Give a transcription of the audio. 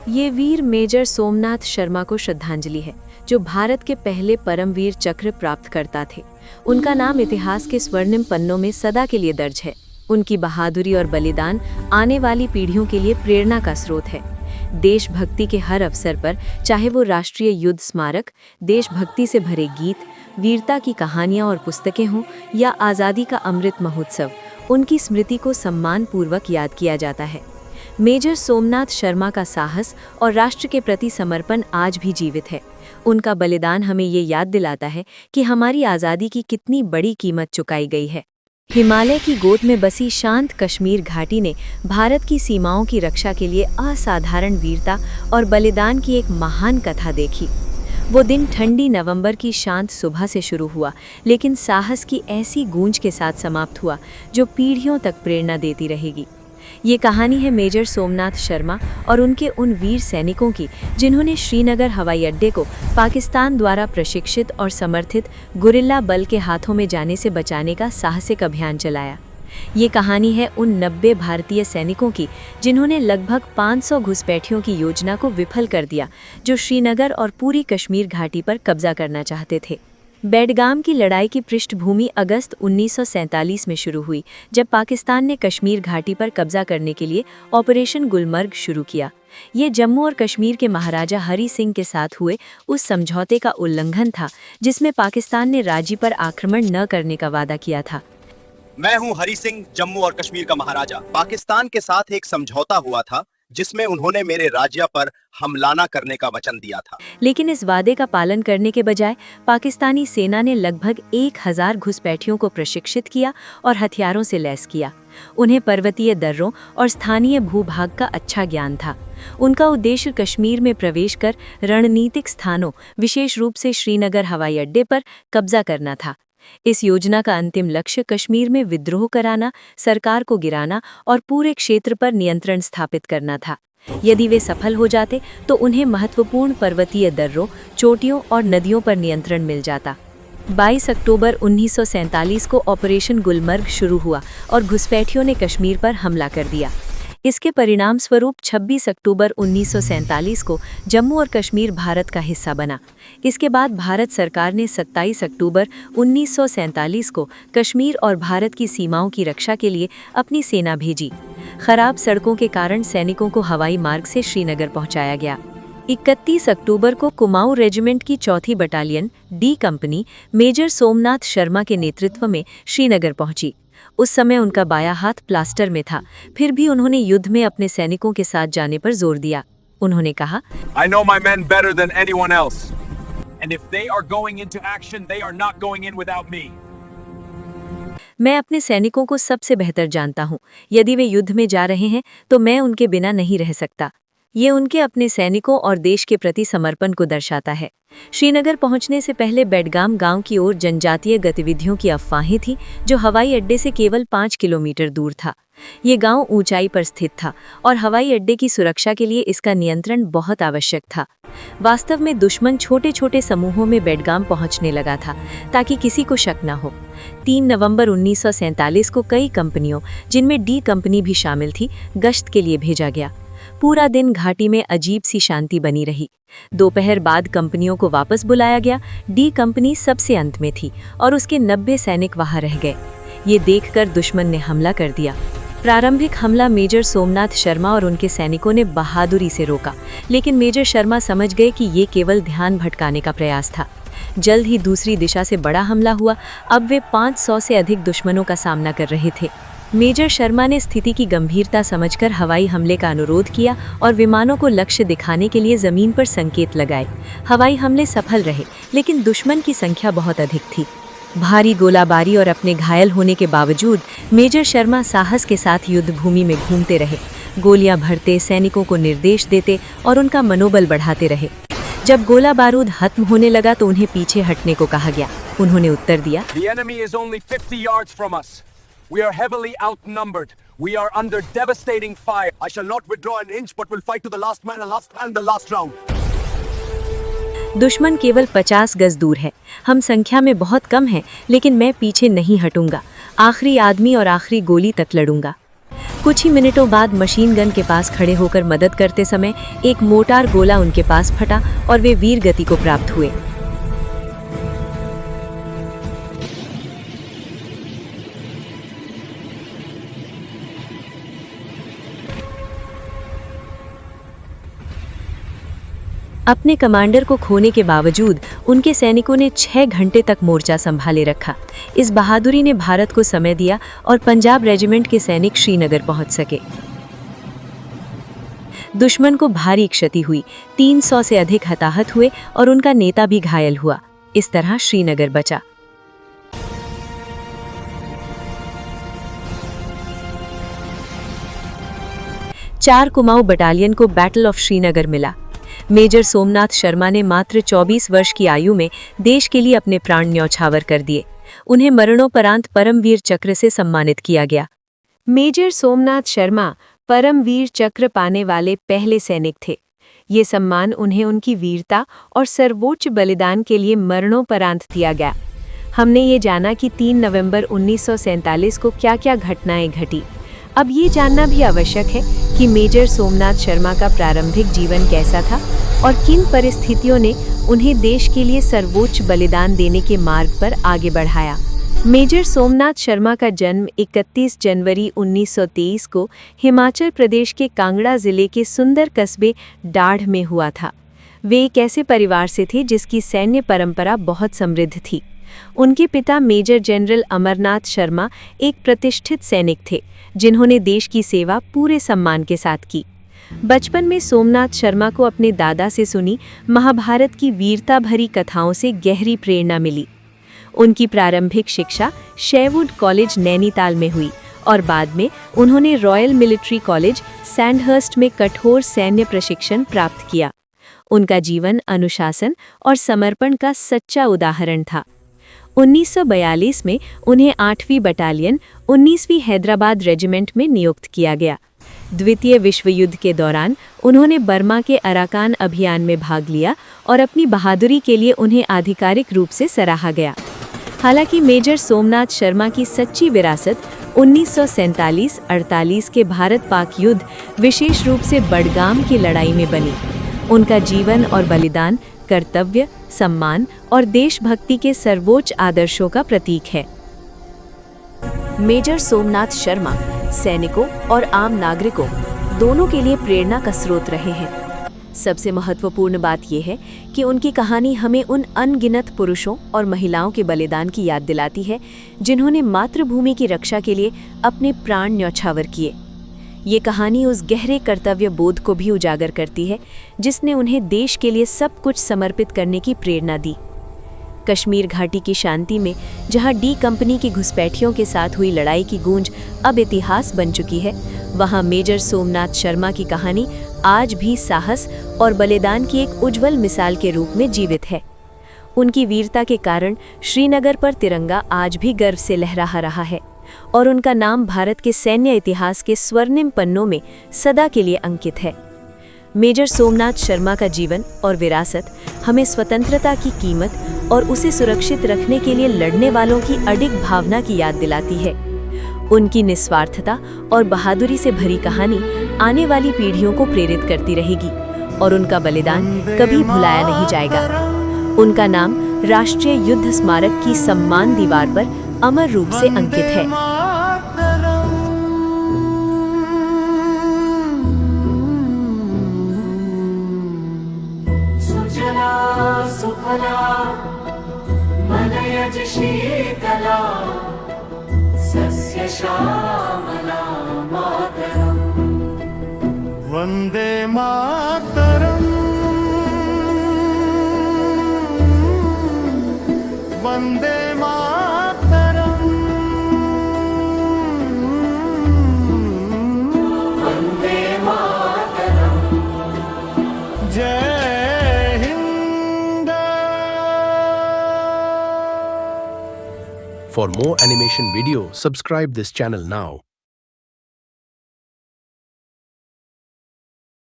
ये वीर मेजर सोमनाथ शर्मा को श्रद्धांजलि है, जो भारत के पहले परमवीर चक्र प्राप्त करता थे। उनका नाम इतिहास के स्वर्णिम पन्नों में सदा के लिए दर्ज है। उनकी बहादुरी और बलिदान आने वाली पीढ़ियों के लिए प्रेरणा का स्रोत है। देशभक्ति के हर अवसर पर, चाहे वो राष्ट्रीय युद्ध स्मारक, देशभक्ति से भरे गीत, वीरता की कहानियां और पुस्तकें हों या आज़ादी का अमृत महोत्सव, उनकी स्मृति को सम्मानपूर्वक याद किया जाता है। मेजर सोमनाथ शर्मा का साहस और राष्ट्र के प्रति समर्पण आज भी जीवित है। उनका बलिदान हमें ये याद दिलाता है कि हमारी आज़ादी की कितनी बड़ी कीमत चुकाई गई है। हिमालय की गोद में बसी शांत कश्मीर घाटी ने भारत की सीमाओं की रक्षा के लिए असाधारण वीरता और बलिदान की एक महान कथा देखी। वो दिन ठंडी नवंबर की शांत सुबह से शुरू हुआ, लेकिन साहस की ऐसी गूंज के साथ समाप्त हुआ जो पीढ़ियों तक प्रेरणा देती रहेगी। ये कहानी है मेजर सोमनाथ शर्मा और उनके उन वीर सैनिकों की, जिन्होंने श्रीनगर हवाई अड्डे को पाकिस्तान द्वारा प्रशिक्षित और समर्थित गुरिल्ला बल के हाथों में जाने से बचाने का साहसिक अभियान चलाया। ये कहानी है उन 90 भारतीय सैनिकों की, जिन्होंने लगभग 500 घुसपैठियों की योजना को विफल कर दिया, जो श्रीनगर और पूरी कश्मीर घाटी पर कब्जा करना चाहते थे। बेडगाम की लड़ाई की पृष्ठभूमि अगस्त 1947 में शुरू हुई, जब पाकिस्तान ने कश्मीर घाटी पर कब्जा करने के लिए ऑपरेशन गुलमर्ग शुरू किया। ये जम्मू और कश्मीर के महाराजा हरि सिंह के साथ हुए उस समझौते का उल्लंघन था, जिसमें पाकिस्तान ने राज्य पर आक्रमण न करने का वादा किया था। मैं हूं हरि सिंह, जम्मू और कश्मीर का महाराजा। पाकिस्तान के साथ एक समझौता हुआ था, जिसमें उन्होंने मेरे राज्य पर हमला न करने का वचन दिया था। लेकिन इस वादे का पालन करने के बजाय पाकिस्तानी सेना ने लगभग 1000 घुसपैठियों को प्रशिक्षित किया और हथियारों से लैस किया। उन्हें पर्वतीय दर्रों और स्थानीय भूभाग का अच्छा ज्ञान था। उनका उद्देश्य कश्मीर में प्रवेश कर रणनीतिक स्थानों, विशेष रूप से श्रीनगर हवाई अड्डे पर कब्जा करना था। इस योजना का अंतिम लक्ष्य कश्मीर में विद्रोह कराना, सरकार को गिराना और पूरे क्षेत्र पर नियंत्रण स्थापित करना था। यदि वे सफल हो जाते तो उन्हें महत्वपूर्ण पर्वतीय दर्रों, चोटियों और नदियों पर नियंत्रण मिल जाता। 22 अक्टूबर 1947 को ऑपरेशन गुलमर्ग शुरू हुआ और घुसपैठियों ने कश्मीर पर हमला कर दिया। इसके परिणाम स्वरूप 26 अक्टूबर 1947 को जम्मू और कश्मीर भारत का हिस्सा बना। इसके बाद भारत सरकार ने 27 अक्टूबर 1947 को कश्मीर और भारत की सीमाओं की रक्षा के लिए अपनी सेना भेजी। खराब सड़कों के कारण सैनिकों को हवाई मार्ग से श्रीनगर पहुंचाया गया। 31 अक्टूबर को कुमाऊं रेजिमेंट की 4थी battalion D company major Somnath Sharma के नेतृत्व में श्रीनगर पहुंची। उस समय उनका बायां हाथ प्लास्टर में था, फिर भी उन्होंने युद्ध में अपने सैनिकों के साथ जाने पर जोर दिया। उन्होंने कहा, I know my men better than anyone else, and if they are going into action, they are not going in without me. मैं अपने सैनिकों को सबसे बेहतर जानता हूँ। यदि वे युद्ध में जा रहे हैं तो मैं उनके बिना नहीं रह सकता। ये उनके अपने सैनिकों और देश के प्रति समर्पण को दर्शाता है। श्रीनगर पहुंचने से पहले बेडगाम गांव की ओर जनजातीय गतिविधियों की अफवाहें थीं, जो हवाई अड्डे से केवल 5 किलोमीटर दूर था। ये गांव ऊंचाई पर स्थित था और हवाई अड्डे की सुरक्षा के लिए इसका नियंत्रण बहुत आवश्यक था। वास्तव में दुश्मन छोटे छोटे समूहों में बेडगाम पहुंचने लगा था, ताकि किसी को शक न हो। 3 नवंबर 1947 को कई कंपनियों, जिनमें डी कंपनी भी शामिल थी, गश्त के लिए भेजा गया। पूरा दिन घाटी में अजीब सी शांति बनी रही। दोपहर बाद कंपनियों को वापस बुलाया गया। डी कंपनी सबसे अंत में थी और उसके 90 सैनिक वहां रह गए। ये देखकर दुश्मन ने हमला कर दिया। प्रारंभिक हमला मेजर सोमनाथ शर्मा और उनके सैनिकों ने बहादुरी से रोका, लेकिन मेजर शर्मा समझ गए कि ये केवल ध्यान भटकाने का प्रयास था। जल्द ही दूसरी दिशा से बड़ा हमला हुआ। अब वे 500 से अधिक दुश्मनों का सामना कर रहे थे। मेजर शर्मा ने स्थिति की गंभीरता समझकर हवाई हमले का अनुरोध किया और विमानों को लक्ष्य दिखाने के लिए जमीन पर संकेत लगाए। हवाई हमले सफल रहे, लेकिन दुश्मन की संख्या बहुत अधिक थी। भारी गोलाबारी और अपने घायल होने के बावजूद मेजर शर्मा साहस के साथ युद्ध भूमि में घूमते रहे। गोलियां भरते, सैनिकों को निर्देश देते और उनका मनोबल बढ़ाते रहे। जब गोला बारूद खत्म होने लगा तो उन्हें पीछे हटने को कहा गया। उन्होंने उत्तर दिया, The enemy is only 50 yards from us. We are heavily outnumbered. We are under devastating fire. I shall not withdraw an inch, but will fight to the last man and the last round. दुश्मन केवल 50 गज दूर है। हम संख्या में बहुत कम हैं, लेकिन मैं पीछे नहीं हटूंगा। आखिरी आदमी और आखिरी गोली तक लड़ूंगा। कुछ ही मिनटों बाद मशीन गन के पास खड़े होकर मदद करते समय एक मोटार गोला उनके पास फटा और वे वीर गति को प्राप्त हुए। अपने कमांडर को खोने के बावजूद उनके सैनिकों ने 6 घंटे तक मोर्चा संभाले रखा। इस बहादुरी ने भारत को समय दिया और पंजाब रेजिमेंट के सैनिक श्रीनगर पहुंच सके। दुश्मन को भारी क्षति हुई, 300 से अधिक हताहत हुए और उनका नेता भी घायल हुआ। इस तरह श्रीनगर बचा। चार कुमाऊं बटालियन को बैटल ऑफ श्रीनगर मिला। मेजर सोमनाथ शर्मा ने मात्र 24 वर्ष की आयु में देश के लिए अपने प्राण न्यौछावर कर दिए। उन्हें मरणोपरांत परमवीर चक्र से सम्मानित किया गया। मेजर सोमनाथ शर्मा परमवीर चक्र पाने वाले पहले सैनिक थे। ये सम्मान उन्हें उनकी वीरता और सर्वोच्च बलिदान के लिए मरणोपरांत दिया गया। हमने ये जाना कि 3 नवंबर 1947 को क्या-क्या घटनाएं घटी। अब ये जानना भी आवश्यक है कि मेजर सोमनाथ शर्मा का प्रारंभिक जीवन कैसा था और किन परिस्थितियों ने उन्हें देश के लिए सर्वोच्च बलिदान देने के मार्ग पर आगे बढ़ाया। मेजर सोमनाथ शर्मा का जन्म 31 जनवरी 1923 को हिमाचल प्रदेश के कांगड़ा जिले के सुंदर कस्बे डाढ़ में हुआ था। वे एक ऐसे परिवार से थे जिसकी सैन्य परंपरा बहुत समृद्ध थी। उनके पिता मेजर जनरल अमरनाथ शर्मा एक प्रतिष्ठित सैनिक थे, जिन्होंने देश की सेवा पूरे सम्मान के साथ की। बचपन में सोमनाथ शर्मा को अपने दादा से सुनी महाभारत की वीरता भरी कथाओं से गहरी प्रेरणा मिली। उनकी प्रारंभिक शिक्षा शेरवुड कॉलेज नैनीताल में हुई और बाद में उन्होंने रॉयल मिलिट्री कॉलेज सैंडहर्स्ट में कठोर सैन्य प्रशिक्षण प्राप्त किया। उनका जीवन अनुशासन और समर्पण का सच्चा उदाहरण था। 1942 में उन्हें 8वीं बटालियन 19वीं हैदराबाद रेजिमेंट में नियुक्त किया गया। द्वितीय विश्व युद्ध के दौरान उन्होंने बर्मा के अराकान अभियान में भाग लिया और अपनी बहादुरी के लिए उन्हें आधिकारिक रूप से सराहा गया। हालांकि मेजर सोमनाथ शर्मा की सच्ची विरासत 1947-48 के भारत-पाक युद्ध, विशेष रूप से बडगाम की लड़ाई में बनी। उनका जीवन और बलिदान कर्तव्य, सम्मान और देशभक्ति के सर्वोच्च आदर्शों का प्रतीक है। मेजर सोमनाथ शर्मा सैनिकों और आम नागरिकों दोनों के लिए प्रेरणा का स्रोत रहे हैं। सबसे महत्वपूर्ण बात यह है कि उनकी कहानी हमें उन अनगिनत पुरुषों और महिलाओं के बलिदान की याद दिलाती है, जिन्होंने मातृभूमि की रक्षा के लिए अपने प्राण न्यौछावर किए। ये कहानी उस गहरे कर्तव्य बोध को भी उजागर करती है जिसने उन्हें देश के लिए सब कुछ समर्पित करने की प्रेरणा दी। कश्मीर घाटी की शांति में जहां डी कंपनी की घुसपैठियों के साथ हुई लड़ाई की गूंज अब इतिहास बन चुकी है, वहां मेजर सोमनाथ शर्मा की कहानी आज भी साहस और बलिदान की एक उज्जवल मिसाल के रूप में जीवित है। उनकी वीरता के कारण श्रीनगर पर तिरंगा आज भी गर्व से लहरा रहा है और उनका नाम भारत के सैन्य इतिहास के स्वर्णिम पन्नों में सदा के लिए अंकित है। मेजर सोमनाथ शर्मा का जीवन और विरासत हमें स्वतंत्रता की कीमत और उसे सुरक्षित रखने के लिए लड़ने वालों की अडिग भावना की याद दिलाती है। उनकी निस्वार्थता और बहादुरी से भरी कहानी आने वाली पीढ़ियों को प्रेरित करती रहेगी और उनका बलिदान कभी भुलाया नहीं जाएगा। उनका नाम राष्ट्रीय युद्ध स्मारक की सम्मान दीवार पर अमर रूप से अंकित है। मनयज शीतला सस्य श्यामला मातरम् वन्दे मातरम् वन्दे मातरम् वन्दे मातरम् जय For more animation video, subscribe this channel now.